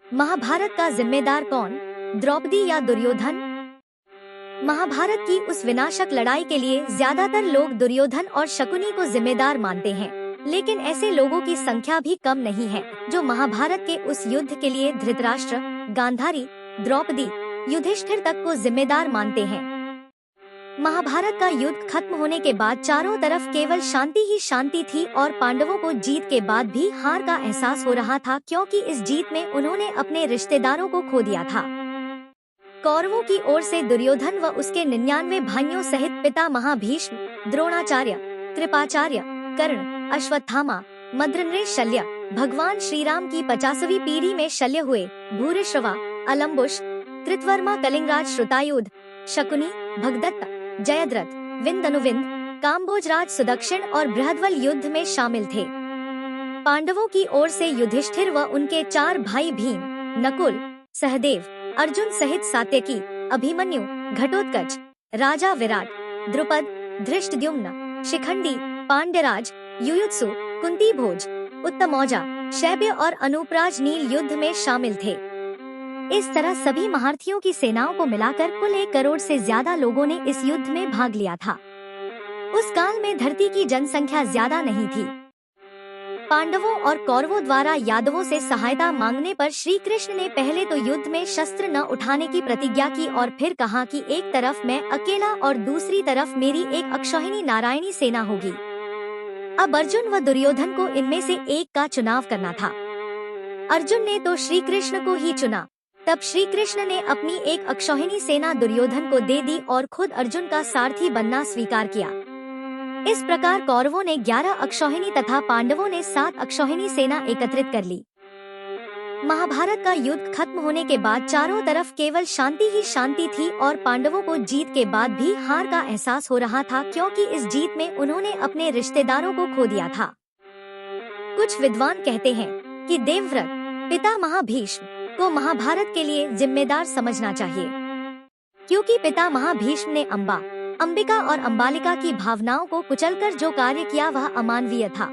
महाभारत का जिम्मेदार कौन, द्रौपदी या दुर्योधन? महाभारत की उस विनाशक लड़ाई के लिए ज्यादातर लोग दुर्योधन और शकुनी को जिम्मेदार मानते हैं, लेकिन ऐसे लोगों की संख्या भी कम नहीं है जो महाभारत के उस युद्ध के लिए धृतराष्ट्र, गांधारी, द्रौपदी, युधिष्ठिर तक को जिम्मेदार मानते हैं। महाभारत का युद्ध खत्म होने के बाद चारों तरफ केवल शांति ही शांति थी और पांडवों को जीत के बाद भी हार का एहसास हो रहा था, क्योंकि इस जीत में उन्होंने अपने रिश्तेदारों को खो दिया था। कौरवों की ओर से दुर्योधन व उसके 99 भाइयों सहित पितामह भीष्म, द्रोणाचार्य, कृपाचार्य, कर्ण, अश्वत्थामा, मद्रनरेश शल्य, भगवान श्रीराम की 50वीं पीढ़ी में शल्य हुए, भूरिश्रवा, अलम्बुश, कृतवर्मा, कलिंगराज, श्रुतायुध, शकुनी, भगदत्त, जयद्रथ, विंदनुविंद, काम्बोजराज, सुदक्षिण और बृहद्वल युद्ध में शामिल थे। पांडवों की ओर से युधिष्ठिर व उनके 4 भाई भीम, नकुल, सहदेव, अर्जुन सहित सात्यकी, अभिमन्यु, घटोत्कच, राजा विराट, द्रुपद, धृष्टद्युम्न, शिखंडी, पांड्यराज, युयुत्सु, कुंती भोज, उत्तमौजा, शैब्य और अनूपराज नील युद्ध में शामिल थे। इस तरह सभी महारथियों की सेनाओं को मिलाकर कुल 1 करोड़ से ज्यादा लोगों ने इस युद्ध में भाग लिया था। उस काल में धरती की जनसंख्या ज्यादा नहीं थी। पांडवों और कौरवों द्वारा यादवों से सहायता मांगने पर श्री कृष्ण ने पहले तो युद्ध में शस्त्र न उठाने की प्रतिज्ञा की और फिर कहा कि एक तरफ मैं अकेला और दूसरी तरफ मेरी एक अक्षौहिणी नारायणी सेना होगी। अब अर्जुन व दुर्योधन को इनमें से एक का चुनाव करना था। अर्जुन ने तो श्री कृष्ण को ही चुना। तब श्री कृष्ण ने अपनी एक अक्षौहिणी सेना दुर्योधन को दे दी और खुद अर्जुन का सारथी बनना स्वीकार किया। इस प्रकार कौरवों ने 11 अक्षौहिणी तथा पांडवों ने 7 अक्षौहिणी सेना एकत्रित कर ली। महाभारत का युद्ध खत्म होने के बाद चारों तरफ केवल शांति ही शांति थी और पांडवों को जीत के बाद भी हार का एहसास हो रहा था, क्योंकि इस जीत में उन्होंने अपने रिश्तेदारों को खो दिया था। कुछ विद्वान कहते हैं कि देवव्रत पितामह भीष्म को महाभारत के लिए जिम्मेदार समझना चाहिए, क्योंकि पितामह भीष्म ने अम्बा, अंबिका और अंबालिका की भावनाओं को कुचलकर जो कार्य किया वह अमानवीय था।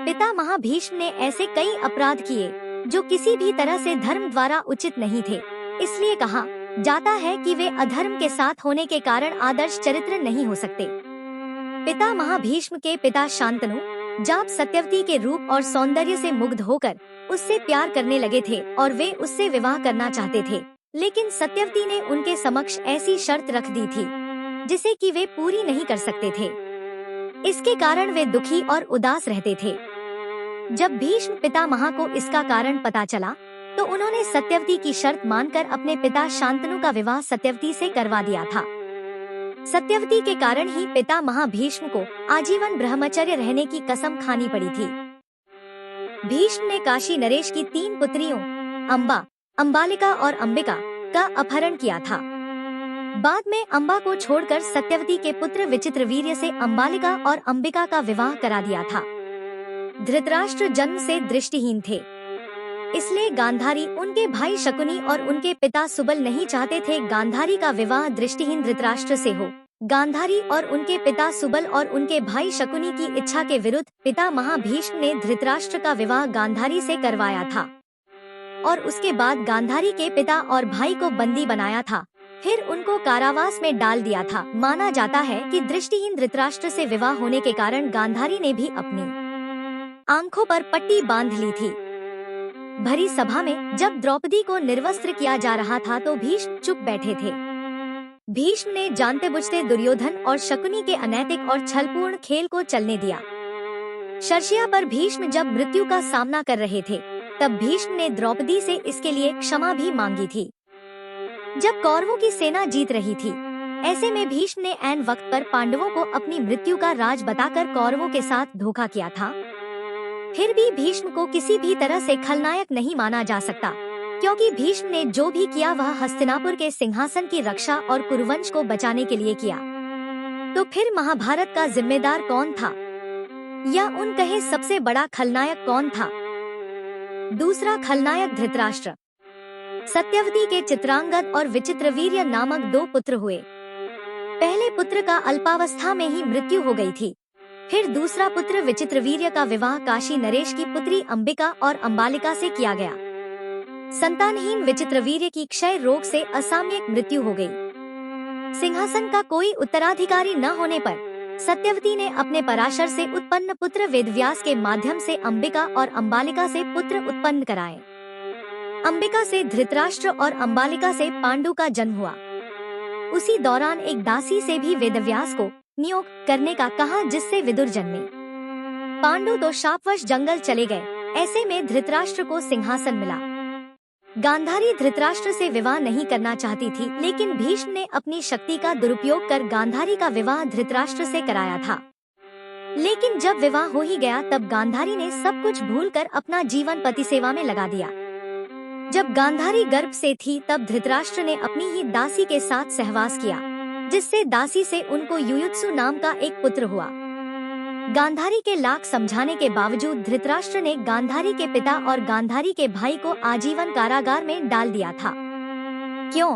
पितामह भीष्म ने ऐसे कई अपराध किए जो किसी भी तरह से धर्म द्वारा उचित नहीं थे, इसलिए कहा जाता है कि वे अधर्म के साथ होने के कारण आदर्श चरित्र नहीं हो सकते। पितामह भीष्म के पिता शांतनु जाप सत्यवती के रूप और सौंदर्य से मुग्ध होकर उससे प्यार करने लगे थे और वे उससे विवाह करना चाहते थे, लेकिन सत्यवती ने उनके समक्ष ऐसी शर्त रख दी थी जिसे कि वे पूरी नहीं कर सकते थे। इसके कारण वे दुखी और उदास रहते थे। जब भीष्म पितामह को इसका कारण पता चला तो उन्होंने सत्यवती की शर्त मानकर अपने पिता शांतनु का विवाह सत्यवती से करवा दिया था। सत्यवती के कारण ही पितामह भीष्म को आजीवन ब्रह्मचर्य रहने की कसम खानी पड़ी थी। भीष्म ने काशी नरेश की 3 पुत्रियों अम्बा, अंबालिका और अंबिका का अपहरण किया था। बाद में अम्बा को छोड़कर सत्यवती के पुत्र विचित्रवीर्य से अंबालिका और अंबिका का विवाह करा दिया था। धृतराष्ट्र जन्म से दृष्टिहीन थे, इसलिए गांधारी, उनके भाई शकुनी और उनके पिता सुबल नहीं चाहते थे गांधारी का विवाह दृष्टिहीन धृतराष्ट्र से हो। गांधारी और उनके पिता सुबल और उनके भाई शकुनी की इच्छा के विरुद्ध पितामह भीष्म ने धृतराष्ट्र का विवाह गांधारी से करवाया था और उसके बाद गांधारी के पिता और भाई को बंदी बनाया था, फिर उनको कारावास में डाल दिया था। माना जाता है कि दृष्टिहीन धृतराष्ट्र से विवाह होने के कारण गांधारी ने भी अपनी आंखों पर पट्टी बांध ली थी। भरी सभा में जब द्रौपदी को निर्वस्त्र किया जा रहा था तो भीष्म चुप बैठे थे। भीष्म ने जानते बुझते दुर्योधन और शकुनी के अनैतिक और छलपूर्ण खेल को चलने दिया। शर्षिया पर भीष्म जब मृत्यु का सामना कर रहे थे तब भीष्म ने द्रौपदी से इसके लिए क्षमा भी मांगी थी। जब कौरवों की सेना जीत रही थी, ऐसे में भीष्म ने ऐन वक्त पर पांडवों को अपनी मृत्यु का राज बताकर कौरवों के साथ धोखा किया था। फिर भी भीष्म को किसी भी तरह से खलनायक नहीं माना जा सकता, क्योंकि भीष्म ने जो भी किया वह हस्तिनापुर के सिंहासन की रक्षा और कुरुवंश को बचाने के लिए किया। तो फिर महाभारत का जिम्मेदार कौन था, या उन कहे सबसे बड़ा खलनायक कौन था? दूसरा खलनायक धृतराष्ट्र। सत्यवती के चित्रांगद और विचित्रवीर्य नामक 2 पुत्र हुए। पहले पुत्र का अल्पावस्था में ही मृत्यु हो गई थी। फिर दूसरा पुत्र विचित्रवीर्य का विवाह काशी नरेश की पुत्री अंबिका और अंबालिका से किया गया। संतानहीन विचित्रवीर्य की क्षय रोग से असामयिक मृत्यु हो गई। सिंहासन का कोई उत्तराधिकारी न होने पर सत्यवती ने अपने पराशर से उत्पन्न पुत्र वेदव्यास के माध्यम से अंबिका और अंबालिका से पुत्र उत्पन्न कराए। अंबिका से धृतराष्ट्र और अंबालिका से पांडु का जन्म हुआ। उसी दौरान एक दासी से भी वेदव्यास को नियोग करने का कहा, जिससे विदुर जन्मे। पांडु तो शापवश जंगल चले गए। ऐसे में धृतराष्ट्र को सिंहासन मिला। गांधारी धृतराष्ट्र से विवाह नहीं करना चाहती थी, लेकिन भीष्म ने अपनी शक्ति का दुरुपयोग कर गांधारी का विवाह धृतराष्ट्र से कराया था। लेकिन जब विवाह हो ही गया, तब गांधारी ने सब कुछ भूलकर अपना जीवन पति सेवा में लगा दिया। जब गांधारी गर्भ से थी, तब धृतराष्ट्र ने अपनी ही दासी के साथ सहवास किया, जिससे दासी से उनको युयुत्सु नाम का एक पुत्र हुआ। गांधारी के लाख समझाने के बावजूद धृतराष्ट्र ने गांधारी के पिता और गांधारी के भाई को आजीवन कारागार में डाल दिया था। क्यों?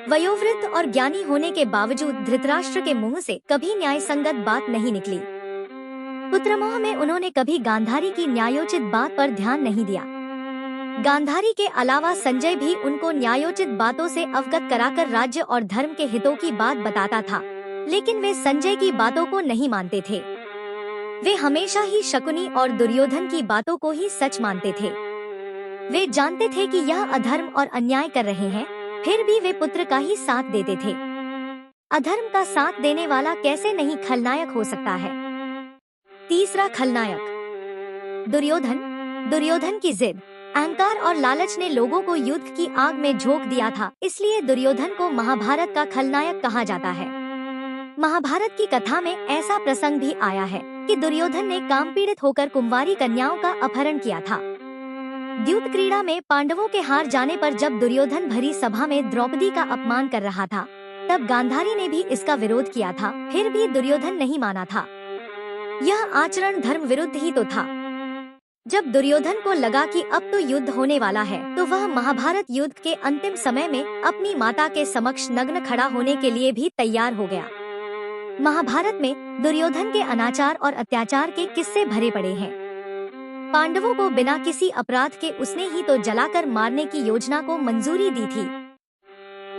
वयोवृद्ध और ज्ञानी होने के बावजूद धृतराष्ट्र के मुंह से कभी न्यायसंगत बात नहीं निकली। पुत्रमोह में उन्होंने कभी गांधारी की न्यायोचित बात पर ध्यान नहीं दिया। गांधारी के अलावा संजय भी उनको न्यायोचित बातों से अवगत कराकर राज्य और धर्म के हितों की बात बताता था, लेकिन वे संजय की बातों को नहीं मानते थे। वे हमेशा ही शकुनी और दुर्योधन की बातों को ही सच मानते थे। वे जानते थे कि यह अधर्म और अन्याय कर रहे हैं, फिर भी वे पुत्र का ही साथ देते थे। अधर्म का साथ देने वाला कैसे नहीं खलनायक हो सकता है। तीसरा खलनायक दुर्योधन। दुर्योधन की जिद, अहंकार और लालच ने लोगों को युद्ध की आग में झोंक दिया था, इसलिए दुर्योधन को महाभारत का खलनायक कहा जाता है। महाभारत की कथा में ऐसा प्रसंग भी आया है कि दुर्योधन ने काम पीड़ित होकर कुंवारी कन्याओं का अपहरण किया था। द्यूत क्रीड़ा में पांडवों के हार जाने पर जब दुर्योधन भरी सभा में द्रौपदी का अपमान कर रहा था, तब गांधारी ने भी इसका विरोध किया था, फिर भी दुर्योधन नहीं माना था। यह आचरण धर्म विरुद्ध ही तो था। जब दुर्योधन को लगा कि अब तो युद्ध होने वाला है, तो वह महाभारत युद्ध के अंतिम समय में अपनी माता के समक्ष नग्न खड़ा होने के लिए भी तैयार हो गया। महाभारत में दुर्योधन के अनाचार और अत्याचार के किस्से भरे पड़े हैं। पांडवों को बिना किसी अपराध के उसने ही तो जलाकर मारने की योजना को मंजूरी दी थी।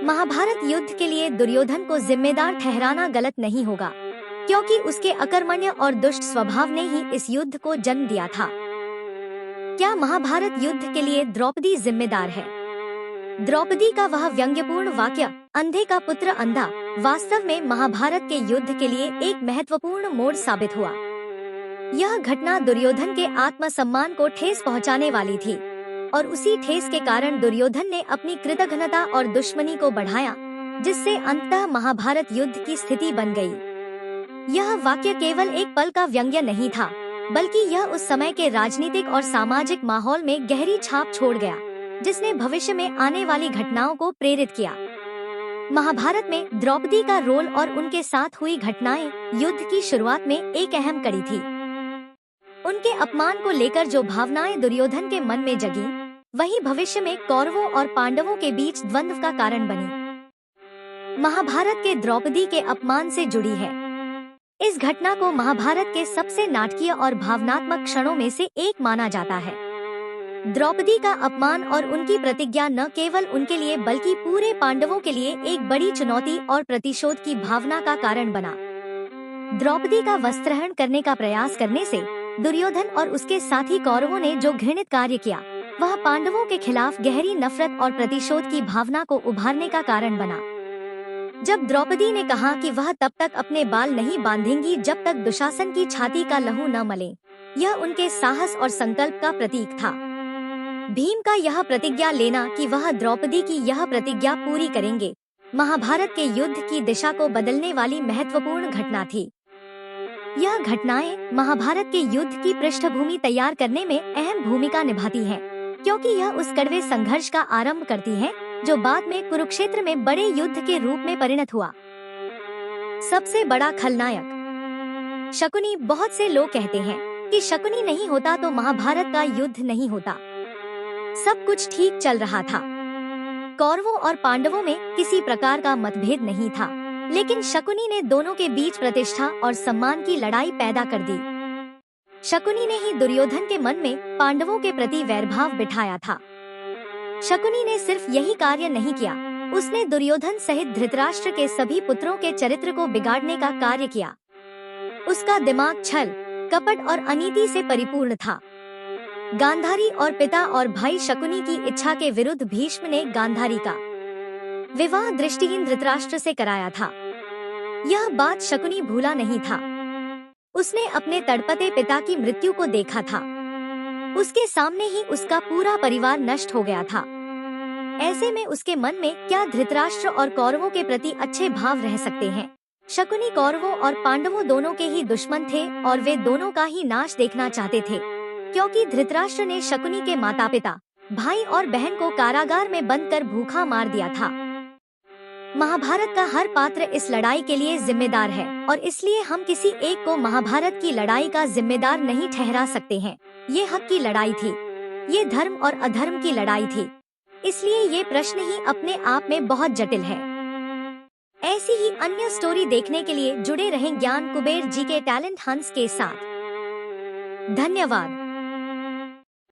महाभारत युद्ध के लिए दुर्योधन को जिम्मेदार ठहराना गलत नहीं होगा, क्योंकि उसके अकर्मण्य और दुष्ट स्वभाव ने ही इस युद्ध को जन्म दिया था। क्या महाभारत युद्ध के लिए द्रौपदी जिम्मेदार है? द्रौपदी का वह व्यंग्यपूर्ण वाक्य, अंधे का पुत्र अंधा, वास्तव में महाभारत के युद्ध के लिए एक महत्वपूर्ण मोड़ साबित हुआ। यह घटना दुर्योधन के आत्मसम्मान को ठेस पहुंचाने वाली थी, और उसी ठेस के कारण दुर्योधन ने अपनी कृतघ्नता और दुश्मनी को बढ़ाया, जिससे अंततः महाभारत युद्ध की स्थिति बन गई। यह वाक्य केवल एक पल का व्यंग्य नहीं था, बल्कि यह उस समय के राजनीतिक और सामाजिक माहौल में गहरी छाप छोड़ गया, जिसने भविष्य में आने वाली घटनाओं को प्रेरित किया। महाभारत में द्रौपदी का रोल और उनके साथ हुई घटनाएं युद्ध की शुरुआत में एक अहम कड़ी थी। उनके अपमान को लेकर जो भावनाएं दुर्योधन के मन में जगी, वही भविष्य में कौरवों और पांडवों के बीच द्वंद्व का कारण बनी। महाभारत के द्रौपदी के अपमान से जुड़ी है। इस घटना को महाभारत के सबसे नाटकीय और भावनात्मक क्षणों में से एक माना जाता है। द्रौपदी का अपमान और उनकी प्रतिज्ञा न केवल उनके लिए बल्कि पूरे पांडवों के लिए एक बड़ी चुनौती और प्रतिशोध की भावना का कारण बना। द्रौपदी का वस्त्रहरण करने का प्रयास करने से दुर्योधन और उसके साथी कौरवों ने जो घृणित कार्य किया, वह पांडवों के खिलाफ गहरी नफरत और प्रतिशोध की भावना को उभारने का कारण बना। जब द्रौपदी ने कहा कि वह तब तक अपने बाल नहीं बांधेंगी जब तक दुशासन की छाती का लहू न मले, यह उनके साहस और संकल्प का प्रतीक था। भीम का यह प्रतिज्ञा लेना कि वह द्रौपदी की यह प्रतिज्ञा पूरी करेंगे, महाभारत के युद्ध की दिशा को बदलने वाली महत्वपूर्ण घटना थी। यह घटनाएं महाभारत के युद्ध की पृष्ठभूमि तैयार करने में अहम भूमिका निभाती हैं, क्योंकि यह उस कड़वे संघर्ष का आरंभ करती है जो बाद में कुरुक्षेत्र में बड़े युद्ध के रूप में परिणत हुआ। सबसे बड़ा खलनायक शकुनी। बहुत से लोग कहते हैं कि शकुनी नहीं होता तो महाभारत का युद्ध नहीं होता। सब कुछ ठीक चल रहा था। कौरवों और पांडवों में किसी प्रकार का मतभेद नहीं था, लेकिन शकुनी ने दोनों के बीच प्रतिष्ठा और सम्मान की लड़ाई पैदा कर दी। शकुनी ने ही दुर्योधन के मन में पांडवों के प्रति वैरभाव बिठाया था। शकुनी ने सिर्फ यही कार्य नहीं किया, उसने दुर्योधन सहित धृतराष्ट्र के सभी पुत्रों के चरित्र को बिगाड़ने का कार्य किया। उसका दिमाग छल, कपट और अनीति से परिपूर्ण था। गांधारी और पिता और भाई शकुनी की इच्छा के विरुद्ध भीष्म ने गांधारी का विवाह दृष्टिहीन धृतराष्ट्र से कराया था। यह बात शकुनी भूला नहीं था। उसने अपने तड़पते पिता की मृत्यु को देखा था। उसके सामने ही उसका पूरा परिवार नष्ट हो गया था। ऐसे में उसके मन में क्या धृतराष्ट्र और कौरवों के प्रति अच्छे भाव रह सकते हैं। शकुनी कौरवों और पांडवों दोनों के ही दुश्मन थे और वे दोनों का ही नाश देखना चाहते थे, क्योंकि धृतराष्ट्र ने शकुनी के माता पिता, भाई और बहन को कारागार में बंद कर भूखा मार दिया था। महाभारत का हर पात्र इस लड़ाई के लिए जिम्मेदार है और इसलिए हम किसी एक को महाभारत की लड़ाई का जिम्मेदार नहीं ठहरा सकते हैं। ये हक की लड़ाई थी, ये धर्म और अधर्म की लड़ाई थी, इसलिए ये प्रश्न ही अपने आप में बहुत जटिल है। ऐसी ही अन्य स्टोरी देखने के लिए जुड़े रहें ज्ञान कुबेर जी के टैलेंट हंट्स के साथ। धन्यवाद।